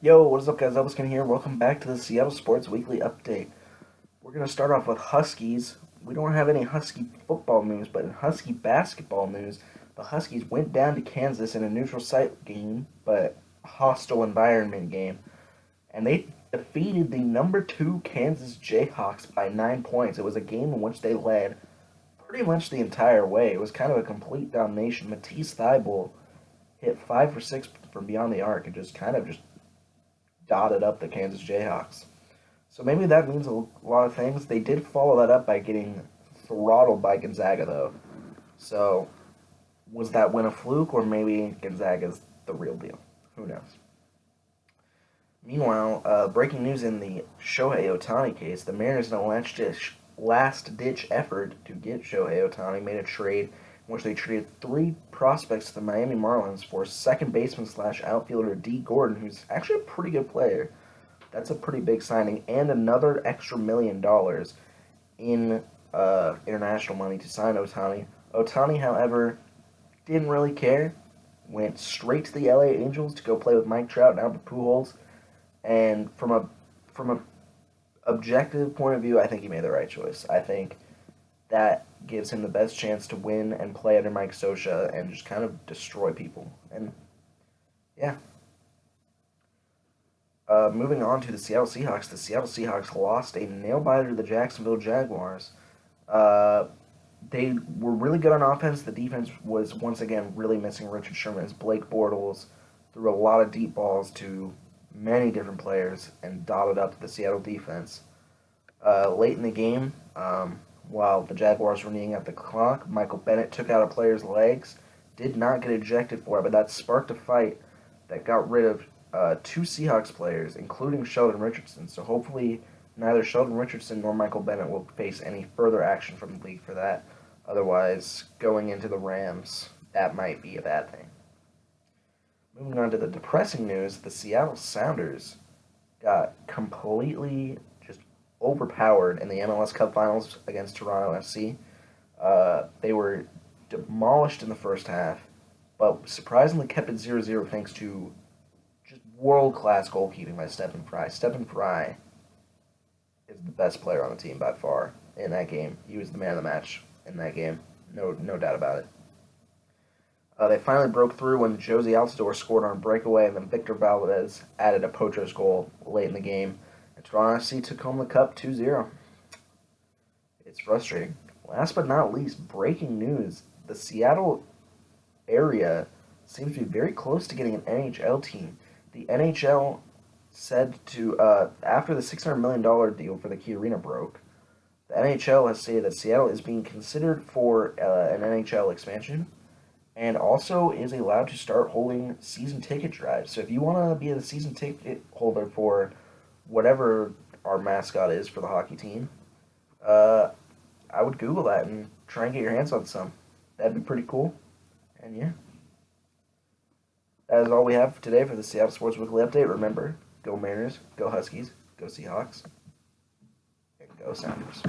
Yo, what is up, guys? ElbowSkinn here. Welcome back to the Seattle Sports Weekly Update. We're going to start off with Huskies. We don't have any Husky football news, but in Husky basketball news, the Huskies went down to Kansas in a neutral site game, but hostile environment game, and they defeated the number 2 Kansas Jayhawks by 9 points. It was a game in which they led pretty much the entire way. It was kind of a complete domination. Matisse Thybulle hit 5 for 6 from beyond the arc and just dotted up the Kansas Jayhawks. So maybe that means a lot of things. They did follow that up by getting throttled by Gonzaga, though. So was that win a fluke, or maybe Gonzaga's the real deal? Who knows? Meanwhile, breaking news in the Shohei Ohtani case, the Mariners in a last-ditch effort to get Shohei Ohtani made a trade in which they traded 3 prospects to the Miami Marlins for second baseman slash outfielder D. Gordon, who's actually a pretty good player. That's a pretty big signing, and another extra $1 million in international money to sign Ohtani. Ohtani, however, didn't really care. Went straight to the LA Angels to go play with Mike Trout and Albert Pujols. And from a objective point of view, I think he made the right choice. I think that gives him the best chance to win and play under Mike Scioscia and just kind of destroy people. And yeah. Moving on to the Seattle Seahawks lost a nail-biter to the Jacksonville Jaguars. They were really good on offense. The defense was, once again, really missing Richard Sherman as Blake Bortles threw a lot of deep balls to many different players and dotted up the Seattle defense. Late in the game, while the Jaguars were kneeing at the clock, Michael Bennett took out a player's legs, did not get ejected for it, but that sparked a fight that got rid of 2 Seahawks players, including Sheldon Richardson. So hopefully neither Sheldon Richardson nor Michael Bennett will face any further action from the league for that. Otherwise, going into the Rams, that might be a bad thing. Moving on to the depressing news, the Seattle Sounders got completely just overpowered in the MLS Cup Finals against Toronto FC. They were demolished in the first half, but surprisingly kept it 0-0 thanks to just world-class goalkeeping by Stephen Fry. Stephen Fry is the best player on the team by far in that game. He was the man of the match in that game. No doubt about it. They finally broke through when Josie Altidore scored on a breakaway, and then Victor Valdez added a Potros goal late in the game. And Toronto FC took home the cup 2-0. It's frustrating. Last but not least, breaking news. The Seattle area seems to be very close to getting an NHL team. The NHL said to, after the $600 million deal for the Key Arena broke, the NHL has stated that Seattle is being considered for an NHL expansion and also is allowed to start holding season ticket drives. So if you want to be a season ticket holder for whatever our mascot is for the hockey team, I would Google that and try and get your hands on some. That'd be pretty cool. And yeah. That is all we have today for the Seattle Sports Weekly Update. Remember, go Mariners, go Huskies, go Seahawks, and go Sounders.